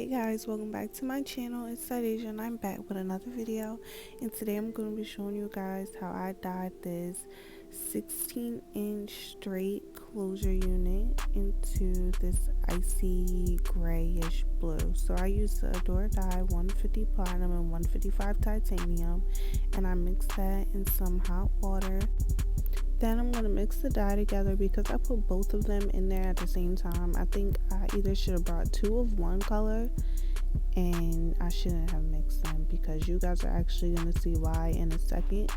Hey guys, welcome back to my channel. It's Deja and I'm back with another video, and today I'm going to be showing you guys how I dyed this 16-inch straight closure unit into this icy grayish blue. So I used the Adore dye 150 platinum and 155 titanium, and I mixed that in some hot water. Then I'm going to mix the dye together because I put both of them in there at the same time. I think I either should have brought two of one color, and I shouldn't have mixed them because you guys are actually going to see why in a second.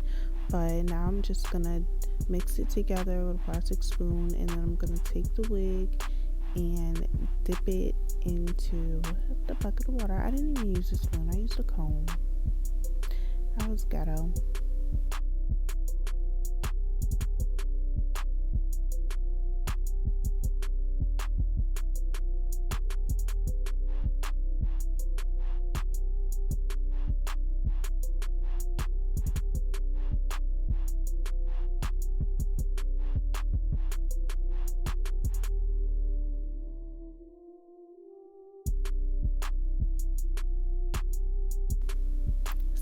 But now I'm just going to mix it together with a plastic spoon, and then I'm going to take the wig and dip it into the bucket of water. I didn't even use a spoon, I used a comb. That was ghetto.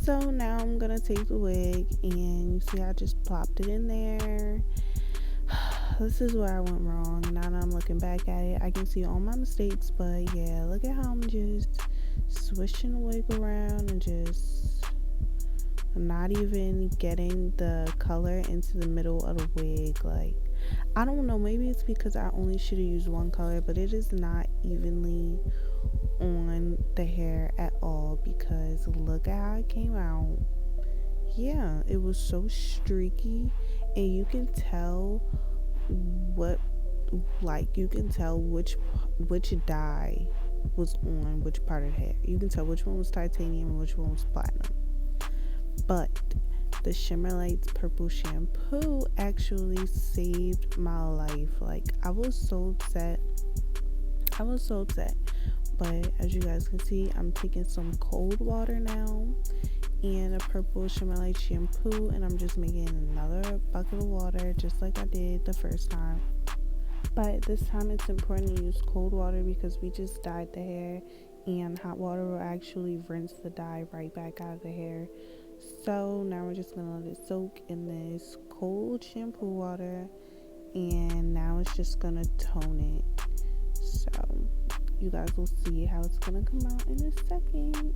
So now I'm gonna take the wig, and you see I just plopped it in there. This is where I went wrong. Now that I'm looking back at it, I can see all my mistakes, but yeah, look at how I'm just swishing the wig around and just not even getting the color into the middle of the wig. Like, I don't know, maybe it's because I only should have used one color, but it is not evenly on the hair at all, because look at how it came out. Yeah, it was so streaky, and you can tell which dye was on which part of the hair. You can tell which one was titanium and which one was platinum. But the Shimmer Lights purple shampoo actually saved my life. Like, I was so upset. But as you guys can see, I'm taking some cold water now and a purple Shimmer Light shampoo, and I'm just making another bucket of water just like I did the first time. But this time it's important to use cold water because we just dyed the hair, and hot water will actually rinse the dye right back out of the hair. So now we're just gonna let it soak in this cold shampoo water, and now it's just gonna tone it. So you guys will see how it's gonna come out in a second.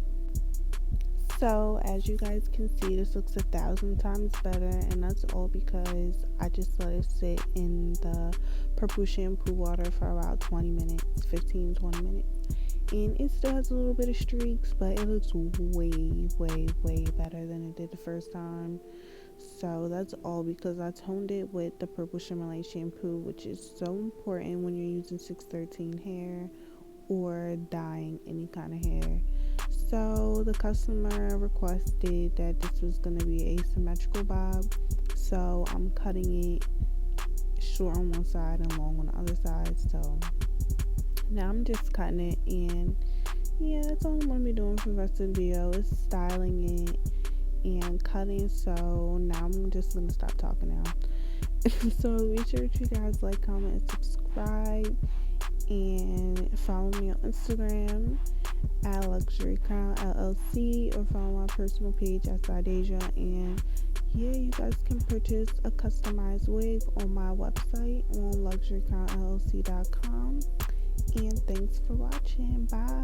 So as you guys can see, this looks 1,000 times better, and that's all because I just let it sit in the purple shampoo water for about 20 minutes, 15-20 minutes, and it still has a little bit of streaks, but it looks way better than it did the first time. So that's all because I toned it with the purple Shimmer Light shampoo, which is so important when you're using 613 hair or dyeing any kind of hair. So the customer requested that this was going to be a symmetrical bob, so I'm cutting it short on one side and long on the other side. So now I'm just cutting it, and yeah, that's all I'm going to be doing for the rest of the video is styling it and cutting. So now I'm just going to stop talking now. So be sure to you guys like, comment, and subscribe, and follow me on Instagram at Luxury Crown LLC, or follow my personal page at Deja. And yeah, you guys can purchase a customized wig on my website on luxurycrownllc.com. And thanks for watching. Bye.